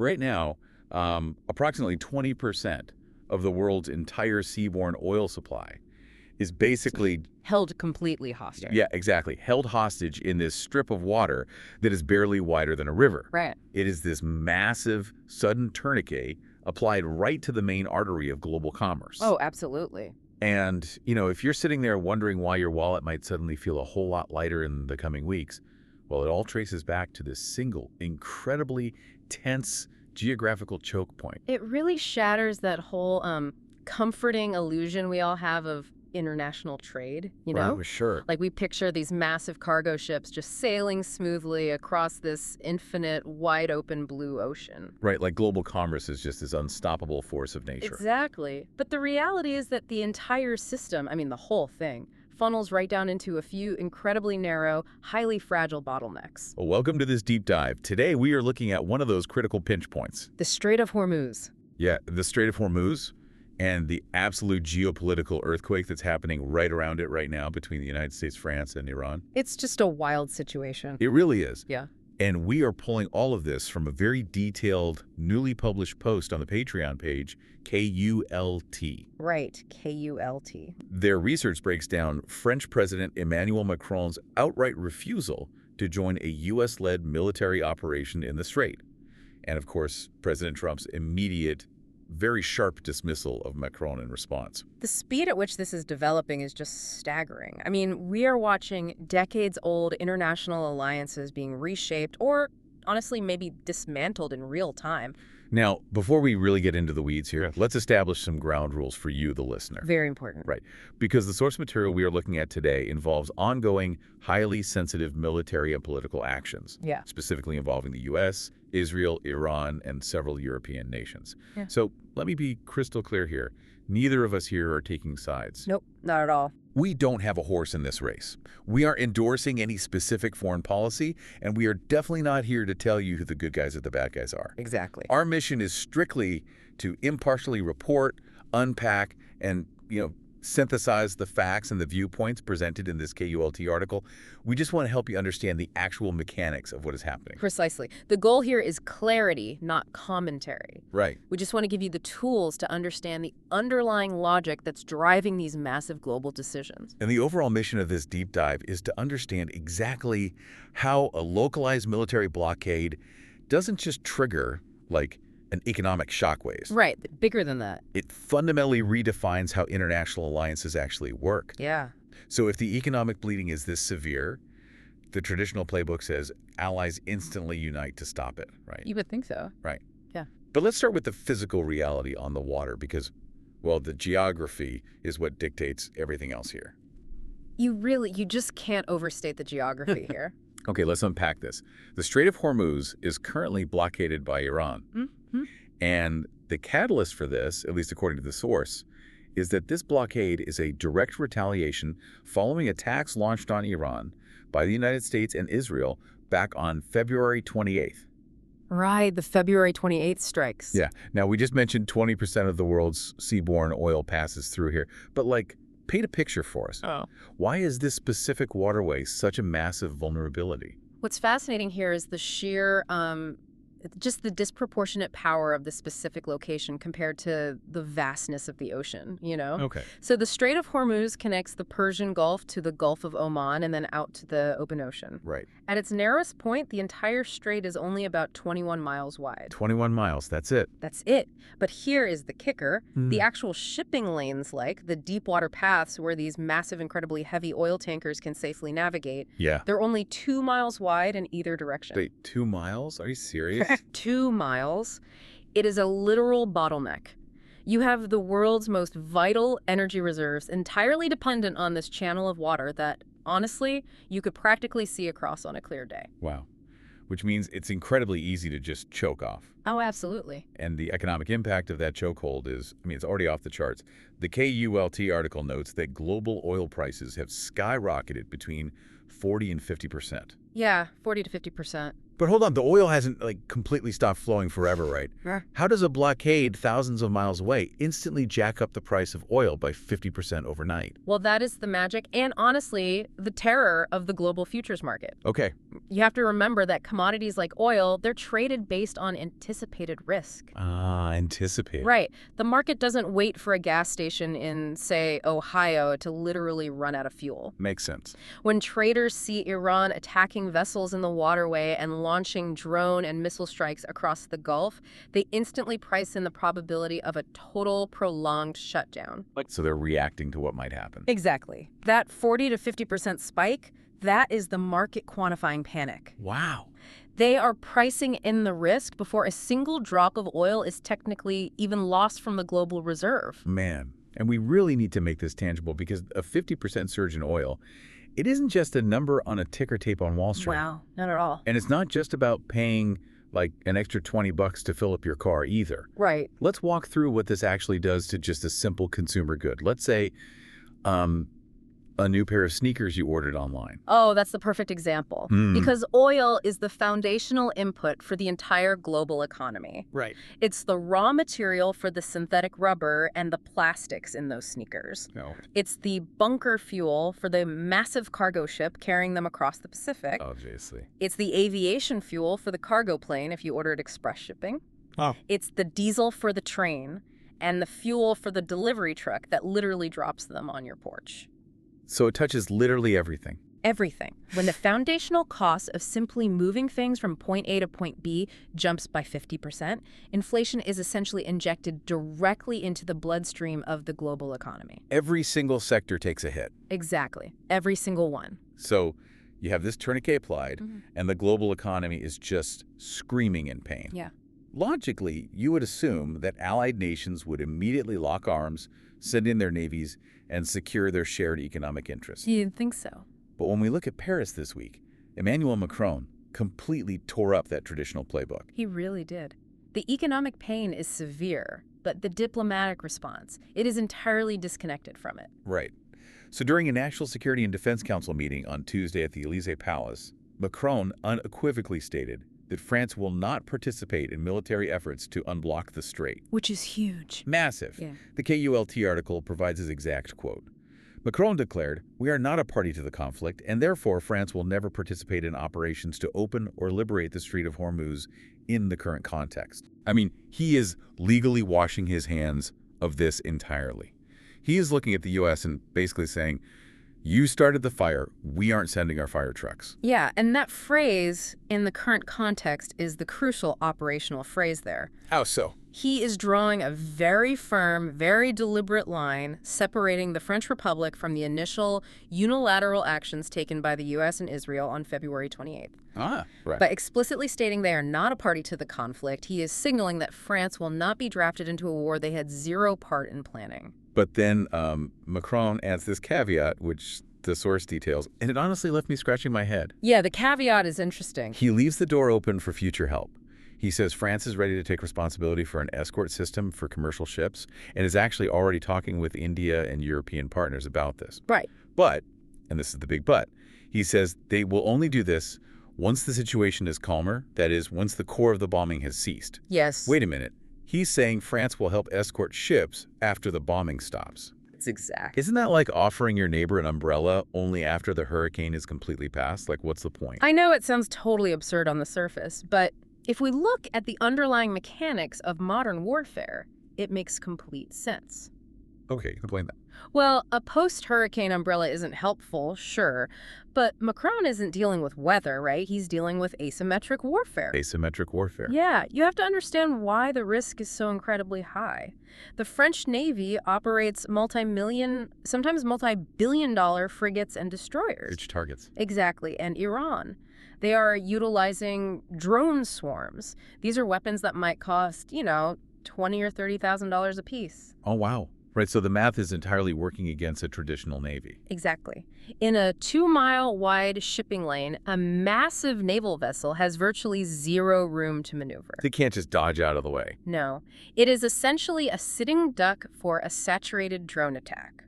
Right now, approximately 20% of the world's entire seaborne oil supply is basically, Held completely hostage. yeah, exactly, held hostage in this strip of water that is barely wider than a river. Right. It is this massive, sudden tourniquet applied right to the main artery of global commerce. Oh, absolutely. And, if you're sitting there wondering why your wallet might suddenly feel a whole lot lighter in the coming weeks, well, it all traces back to this single, incredibly tense geographical choke point. It really shatters that whole comforting illusion we all have of international trade, you know? Right, sure. Like we picture these massive cargo ships just sailing smoothly across this infinite, wide open blue ocean. Right, like global commerce is just this unstoppable force of nature. Exactly. But the reality is that the entire system, I mean the whole thing, funnels right down into a few incredibly narrow, highly fragile bottlenecks. Well, welcome to this deep dive. Today, we are looking at one of those critical pinch points. The Strait of Hormuz. Yeah, the Strait of Hormuz and the absolute geopolitical earthquake that's happening right around it right now between the United States, France, and Iran. It's just a wild situation. It really is. Yeah. And we are pulling all of this from a very detailed, newly published post on the Patreon page, KULT. Right, KULT. Their research breaks down French President Emmanuel Macron's outright refusal to join a U.S.-led military operation in the Strait. And, of course, President Trump's immediate, very sharp dismissal of Macron in response. The speed at which this is developing is just staggering. I mean, we are watching decades-old international alliances being reshaped or, honestly, maybe dismantled in real time. Now, before we really get into the weeds here, let's establish some ground rules for you, the listener. Very important. Right, because the source material we are looking at today involves ongoing, highly sensitive military and political actions, Yeah. specifically involving the U.S., Israel, Iran, and several European nations. Yeah. So let me be crystal clear here. Neither of us here are taking sides. Nope, not at all. We don't have a horse in this race. We aren't endorsing any specific foreign policy, and we are definitely not here to tell you who the good guys or the bad guys are. Exactly. Our mission is strictly to impartially report, unpack, and, synthesize the facts and the viewpoints presented in this KULT article. We just want to help you understand the actual mechanics of what is happening. Precisely. The goal here is clarity, not commentary. Right. We just want to give you the tools to understand the underlying logic that's driving these massive global decisions. And the overall mission of this deep dive is to understand exactly how a localized military blockade doesn't just trigger, like, an economic shockwaves. Right, bigger than that. It fundamentally redefines how international alliances actually work. Yeah. So if the economic bleeding is this severe, the traditional playbook says allies instantly unite to stop it, right? You would think so. Right. Yeah. But let's start with the physical reality on the water because, well, the geography is what dictates everything else here. You just can't overstate the geography here. Okay, let's unpack this. The Strait of Hormuz is currently blockaded by Iran. Mm-hmm. And the catalyst for this, at least according to the source, is that this blockade is a direct retaliation following attacks launched on Iran by the United States and Israel back on February 28th. Right, the February 28th strikes. Yeah. Now, we just mentioned 20% of the world's seaborne oil passes through here. But, paint a picture for us. Oh. Why is this specific waterway such a massive vulnerability? What's fascinating here is the sheer, just the disproportionate power of the specific location compared to the vastness of the ocean, Okay. So the Strait of Hormuz connects the Persian Gulf to the Gulf of Oman and then out to the open ocean. Right. At its narrowest point, the entire strait is only about 21 miles wide. 21 miles, that's it. That's it. But here is the kicker. The actual shipping lanes, like the deep water paths where these massive, incredibly heavy oil tankers can safely navigate, Yeah. they're only 2 miles wide in either direction. Wait, 2 miles? Are you serious? 2 miles. It is a literal bottleneck. You have the world's most vital energy reserves entirely dependent on this channel of water that, honestly, you could practically see across on a clear day. Wow. Which means it's incredibly easy to just choke off. Oh, absolutely. And the economic impact of that chokehold is, it's already off the charts. The KULT article notes that global oil prices have skyrocketed between 40 and 50%. Yeah, 40 to 50%. But hold on, the oil hasn't, like, completely stopped flowing forever, right? Yeah. How does a blockade thousands of miles away instantly jack up the price of oil by 50% overnight? Well, that is the magic and, honestly, the terror of the global futures market. Okay. You have to remember that commodities like oil, they're traded based on anticipated risk. Anticipate. Right. The market doesn't wait for a gas station in, say, Ohio to literally run out of fuel. Makes sense. When traders see Iran attacking vessels in the waterway and launching drone and missile strikes across the Gulf, they instantly price in the probability of a total prolonged shutdown. So they're reacting to what might happen. Exactly. That 40 to 50% spike, that is the market quantifying panic. Wow. They are pricing in the risk before a single drop of oil is technically even lost from the global reserve. Man, and we really need to make this tangible because a 50% surge in oil, it isn't just a number on a ticker tape on Wall Street. Wow, not at all. And it's not just about paying like an extra $20 to fill up your car either. Right. Let's walk through what this actually does to just a simple consumer good. Let's say a new pair of sneakers you ordered online. Oh, that's the perfect example. Because oil is the foundational input for the entire global economy. Right. It's the raw material for the synthetic rubber and the plastics in those sneakers. No. It's the bunker fuel for the massive cargo ship carrying them across the Pacific. Obviously. It's the aviation fuel for the cargo plane if you ordered express shipping. Oh. It's the diesel for the train and the fuel for the delivery truck that literally drops them on your porch. So it touches literally everything. Everything. When the foundational cost of simply moving things from point A to point B jumps by 50%, inflation is essentially injected directly into the bloodstream of the global economy. Every single sector takes a hit. Exactly. Every single one. So you have this tourniquet applied, and the global economy is just screaming in pain. Yeah. Logically, you would assume that allied nations would immediately lock arms, send in their navies, and secure their shared economic interests. You'd think so. But when we look at Paris this week, Emmanuel Macron completely tore up that traditional playbook. He really did. The economic pain is severe, but the diplomatic response, it is entirely disconnected from it. Right. So during a National Security and Defense Council meeting on Tuesday at the Élysée Palace, Macron unequivocally stated that France will not participate in military efforts to unblock the strait. Which is huge. Massive. Yeah. The KULT article provides his exact quote. Macron declared, "We are not a party to the conflict, and therefore France will never participate in operations to open or liberate the Strait of Hormuz in the current context." I mean, he is legally washing his hands of this entirely. He is looking at the U.S. and basically saying, you started the fire, we aren't sending our fire trucks. Yeah, and that phrase, in the current context, is the crucial operational phrase there. How so? He is drawing a very firm, very deliberate line separating the French Republic from the initial unilateral actions taken by the U.S. and Israel on February 28th. Right. By explicitly stating they are not a party to the conflict, he is signaling that France will not be drafted into a war they had zero part in planning. But then Macron adds this caveat, which the source details, and it honestly left me scratching my head. Yeah, the caveat is interesting. He leaves the door open for future help. He says France is ready to take responsibility for an escort system for commercial ships and is actually already talking with India and European partners about this. Right. But, and this is the big but, he says they will only do this once the situation is calmer, that is, once the core of the bombing has ceased. Yes. Wait a minute. He's saying France will help escort ships after the bombing stops. It's exact. Isn't that like offering your neighbor an umbrella only after the hurricane is completely past? Like, what's the point? I know it sounds totally absurd on the surface, but if we look at the underlying mechanics of modern warfare, it makes complete sense. Okay, explain that. Well, a post-hurricane umbrella isn't helpful, sure, but Macron isn't dealing with weather, right? He's dealing with asymmetric warfare. Asymmetric warfare. Yeah, you have to understand why the risk is so incredibly high. The French Navy operates multi-million, sometimes multi-billion-dollar frigates and destroyers. Huge targets. Exactly, and Iran. They are utilizing drone swarms. These are weapons that might cost, $20,000 or $30,000 a piece. Oh, wow. Right, so the math is entirely working against a traditional Navy. Exactly. In a 2-mile wide shipping lane, a massive naval vessel has virtually zero room to maneuver. They can't just dodge out of the way. No. It is essentially a sitting duck for a saturated drone attack.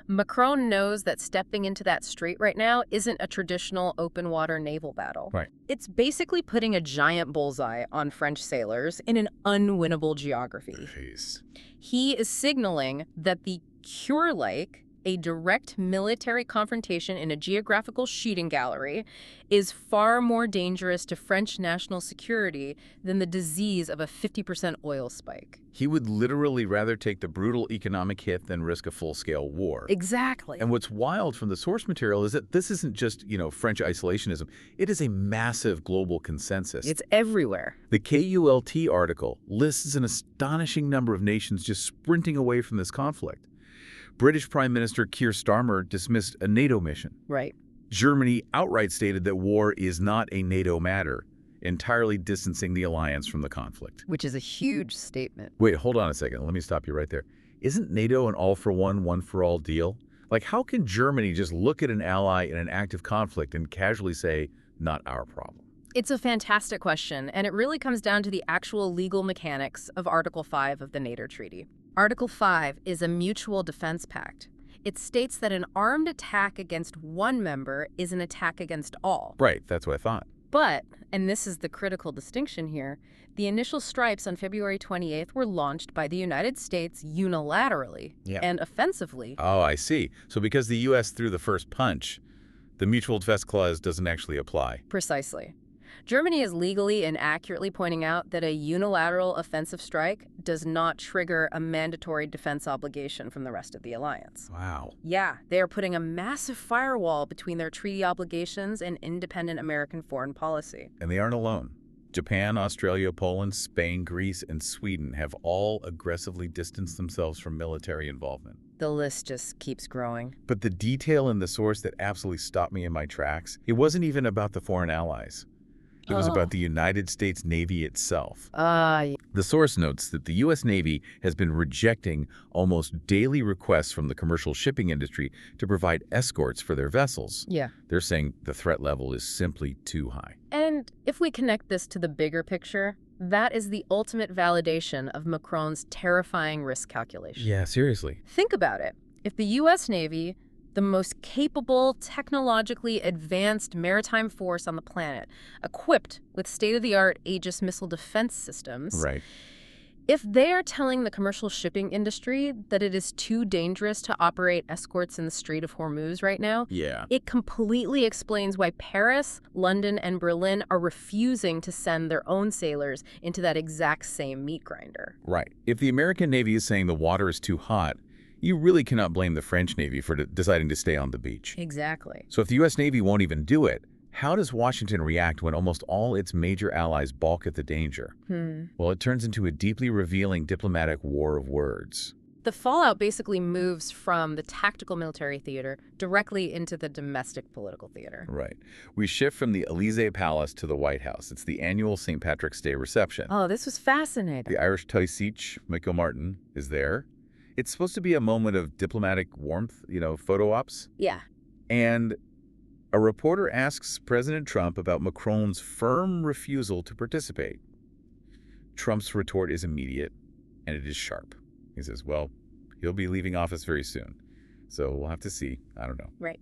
Macron knows that stepping into that strait right now isn't a traditional open water naval battle. Right. It's basically putting a giant bullseye on French sailors in an unwinnable geography. Jeez. He is signaling that the cure, like a direct military confrontation in a geographical shooting gallery, is far more dangerous to French national security than the disease of a 50% oil spike. He would literally rather take the brutal economic hit than risk a full-scale war. Exactly. And what's wild from the source material is that this isn't just, French isolationism. It is a massive global consensus. It's everywhere. The KULT article lists an astonishing number of nations just sprinting away from this conflict. British Prime Minister Keir Starmer dismissed a NATO mission. Right. Germany outright stated that war is not a NATO matter, entirely distancing the alliance from the conflict. Which is a huge statement. Wait, hold on a second. Let me stop you right there. Isn't NATO an all-for-one, one-for-all deal? Like, how can Germany just look at an ally in an active conflict and casually say, not our problem? It's a fantastic question, and it really comes down to the actual legal mechanics of Article 5 of the NATO Treaty. Article 5 is a mutual defense pact. It states that an armed attack against one member is an attack against all. Right, that's what I thought. But, and this is the critical distinction here, the initial strikes on February 28th were launched by the United States unilaterally and offensively. Oh, I see. So because the U.S. threw the first punch, the mutual defense clause doesn't actually apply. Precisely. Germany is legally and accurately pointing out that a unilateral offensive strike does not trigger a mandatory defense obligation from the rest of the alliance. Wow. Yeah, they are putting a massive firewall between their treaty obligations and independent American foreign policy. And they aren't alone. Japan, Australia, Poland, Spain, Greece, and Sweden have all aggressively distanced themselves from military involvement. The list just keeps growing. But the detail in the source that absolutely stopped me in my tracks, it wasn't even about the foreign allies. It was about the United States Navy itself. The source notes that the U.S. Navy has been rejecting almost daily requests from the commercial shipping industry to provide escorts for their vessels. Yeah. They're saying the threat level is simply too high. And if we connect this to the bigger picture, that is the ultimate validation of Macron's terrifying risk calculation. Yeah, seriously. Think about it. If the U.S. Navy, the most capable, technologically advanced maritime force on the planet, equipped with state-of-the-art Aegis missile defense systems, Right. if they are telling the commercial shipping industry that it is too dangerous to operate escorts in the Strait of Hormuz right now, it completely explains why Paris, London, and Berlin are refusing to send their own sailors into that exact same meat grinder. Right. If the American Navy is saying the water is too hot, you really cannot blame the French Navy for deciding to stay on the beach. Exactly. So if the U.S. Navy won't even do it, how does Washington react when almost all its major allies balk at the danger? Well, it turns into a deeply revealing diplomatic war of words. The fallout basically moves from the tactical military theater directly into the domestic political theater. Right. We shift from the Élysée Palace to the White House. It's the annual St. Patrick's Day reception. Oh, this was fascinating. The Irish Taoiseach, Michael Martin, is there. It's supposed to be a moment of diplomatic warmth, photo ops. Yeah. And a reporter asks President Trump about Macron's firm refusal to participate. Trump's retort is immediate, and it is sharp. He says, well, he'll be leaving office very soon, so we'll have to see. I don't know. Right.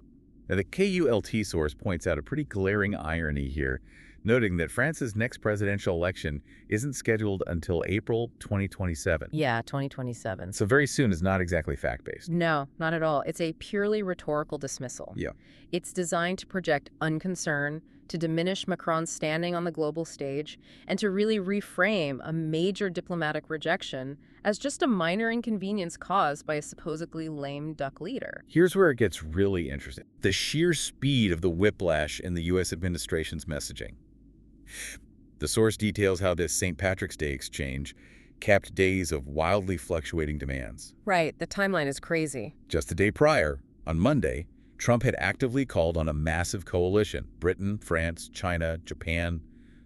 Now, the KULT source points out a pretty glaring irony here, noting that France's next presidential election isn't scheduled until April 2027. Yeah, 2027. So very soon is not exactly fact-based. No, not at all. It's a purely rhetorical dismissal. Yeah. It's designed to project unconcern, to diminish Macron's standing on the global stage, and to really reframe a major diplomatic rejection as just a minor inconvenience caused by a supposedly lame duck leader. Here's where it gets really interesting. The sheer speed of the whiplash in the U.S. administration's messaging. The source details how this St. Patrick's Day exchange capped days of wildly fluctuating demands. Right, the timeline is crazy. Just a day prior, on Monday, Trump had actively called on a massive coalition, Britain, France, China, Japan,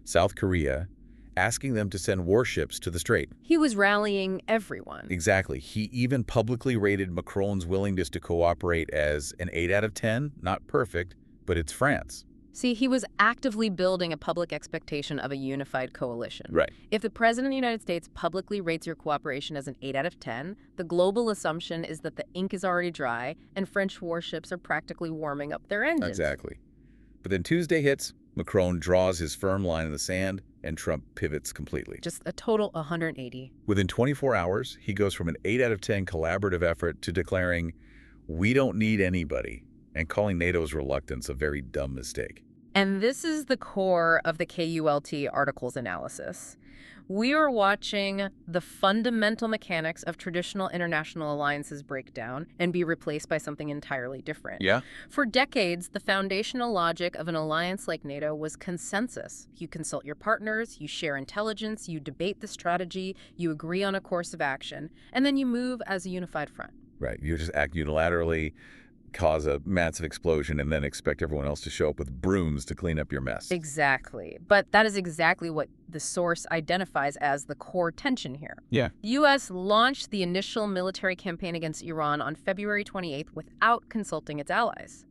South Korea, asking them to send warships to the strait. He was rallying everyone. Exactly. He even publicly rated Macron's willingness to cooperate as an 8 out of 10, not perfect, but it's France. See, he was actively building a public expectation of a unified coalition. Right. If the President of the United States publicly rates your cooperation as an 8 out of 10, the global assumption is that the ink is already dry and French warships are practically warming up their engines. Exactly. But then Tuesday hits, Macron draws his firm line in the sand, and Trump pivots completely. Just a total 180. Within 24 hours, he goes from an 8 out of 10 collaborative effort to declaring, "We don't need anybody," and calling NATO's reluctance a very dumb mistake. And this is the core of the KULT article's analysis. We are watching the fundamental mechanics of traditional international alliances break down and be replaced by something entirely different. Yeah? For decades, the foundational logic of an alliance like NATO was consensus. You consult your partners, you share intelligence, you debate the strategy, you agree on a course of action, and then you move as a unified front. Right. You just act unilaterally, cause a massive explosion, and then expect everyone else to show up with brooms to clean up your mess. Exactly. But that is exactly what the source identifies as the core tension here. Yeah. The U.S. launched the initial military campaign against Iran on February 28th without consulting its allies.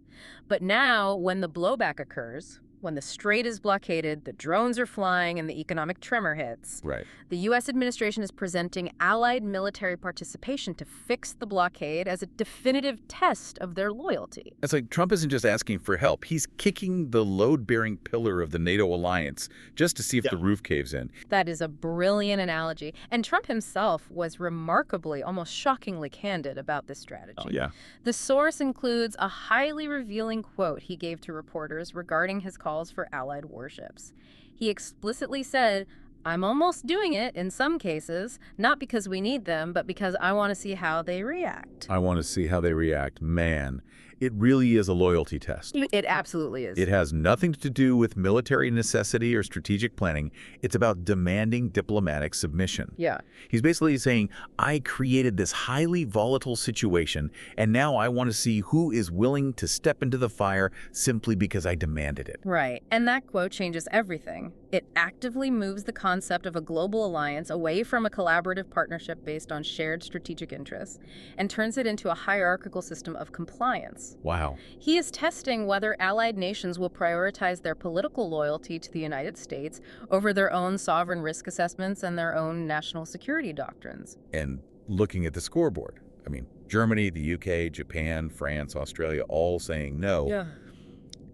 But now, when the blowback occurs, when the strait is blockaded, the drones are flying, and the economic tremor hits, Right. the U.S. administration is presenting allied military participation to fix the blockade as a definitive test of their loyalty. It's like Trump isn't just asking for help. He's kicking the load-bearing pillar of the NATO alliance just to see if the roof caves in. That is a brilliant analogy. And Trump himself was remarkably, almost shockingly candid about this strategy. Oh, yeah. The source includes a highly revealing quote he gave to reporters regarding his calls for allied warships. He explicitly said, "I'm almost doing it in some cases, not because we need them, but because I want to see how they react." I want to see how they react. Man, it really is a loyalty test. It absolutely is. It has nothing to do with military necessity or strategic planning. It's about demanding diplomatic submission. Yeah. He's basically saying, I created this highly volatile situation, and now I want to see who is willing to step into the fire simply because I demanded it. Right. And that quote changes everything. It actively moves the concept of a global alliance away from a collaborative partnership based on shared strategic interests and turns it into a hierarchical system of compliance. Wow. He is testing whether allied nations will prioritize their political loyalty to the United States over their own sovereign risk assessments and their own national security doctrines. And looking at the scoreboard, I mean, Germany, the UK, Japan, France, Australia, all saying no. Yeah.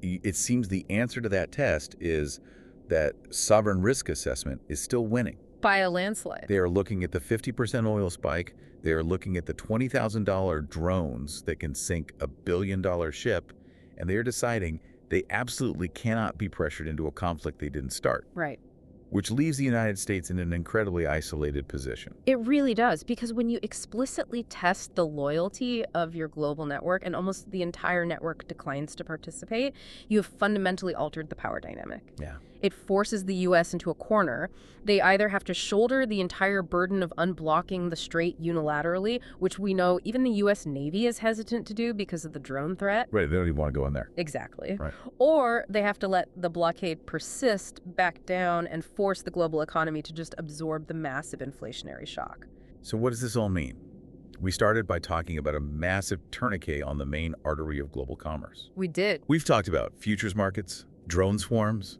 It seems the answer to that test is that sovereign risk assessment is still winning. By a landslide. They are looking at the 50% oil spike. They are looking at the $20,000 drones that can sink a billion-dollar ship, and they are deciding they absolutely cannot be pressured into a conflict they didn't start. Right. Which leaves the United States in an incredibly isolated position. It really does, because when you explicitly test the loyalty of your global network and almost the entire network declines to participate, you have fundamentally altered the power dynamic. Yeah. It forces the U.S. into a corner. They either have to shoulder the entire burden of unblocking the strait unilaterally, which we know even the U.S. Navy is hesitant to do because of the drone threat. Right, they don't even want to go in there. Exactly. Right. Or they have to let the blockade persist, back down, and force the global economy to just absorb the massive inflationary shock. So what does this all mean? We started by talking about a massive tourniquet on the main artery of global commerce. We did. We've talked about futures markets, drone swarms,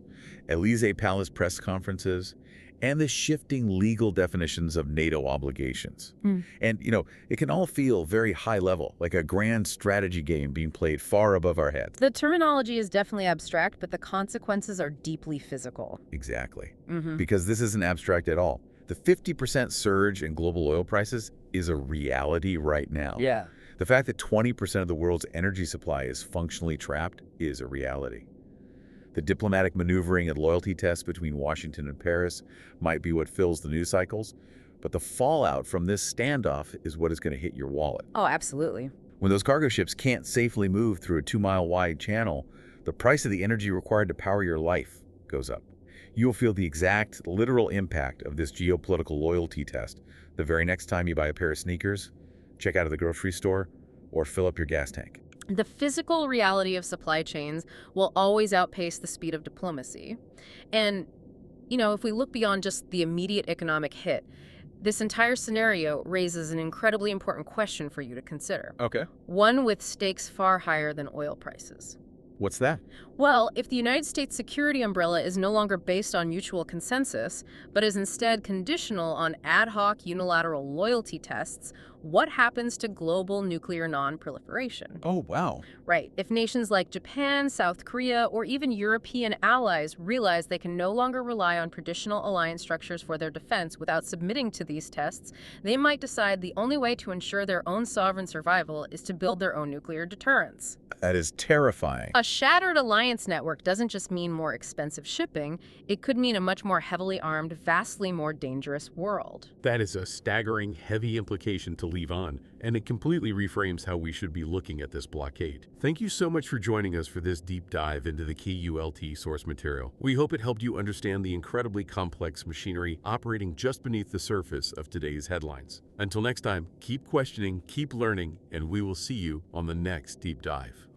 Élysée Palace press conferences, and the shifting legal definitions of NATO obligations. And, it can all feel very high level, like a grand strategy game being played far above our heads. The terminology is definitely abstract, but the consequences are deeply physical. Exactly. Because this isn't abstract at all. The 50% surge in global oil prices is a reality right now. Yeah. The fact that 20% of the world's energy supply is functionally trapped is a reality. The diplomatic maneuvering and loyalty tests between Washington and Paris might be what fills the news cycles, but the fallout from this standoff is what is going to hit your wallet. Oh, absolutely. When those cargo ships can't safely move through a 2-mile-wide channel, the price of the energy required to power your life goes up. You'll feel the exact, literal impact of this geopolitical loyalty test the very next time you buy a pair of sneakers, check out of the grocery store, or fill up your gas tank. The physical reality of supply chains will always outpace the speed of diplomacy. And, if we look beyond just the immediate economic hit, this entire scenario raises an incredibly important question for you to consider. Okay. One with stakes far higher than oil prices. What's that? Well, if the United States security umbrella is no longer based on mutual consensus, but is instead conditional on ad hoc unilateral loyalty tests, what happens to global nuclear non-proliferation? Oh, wow. Right. If nations like Japan, South Korea, or even European allies realize they can no longer rely on traditional alliance structures for their defense without submitting to these tests, they might decide the only way to ensure their own sovereign survival is to build their own nuclear deterrence. That is terrifying. A shattered alliance network doesn't just mean more expensive shipping, it could mean a much more heavily armed, vastly more dangerous world. That is a staggering, heavy implication to leave on, and it completely reframes how we should be looking at this blockade. Thank you so much for joining us for this deep dive into the KULT source material. We hope it helped you understand the incredibly complex machinery operating just beneath the surface of today's headlines. Until next time, keep questioning, keep learning, and we will see you on the next deep dive.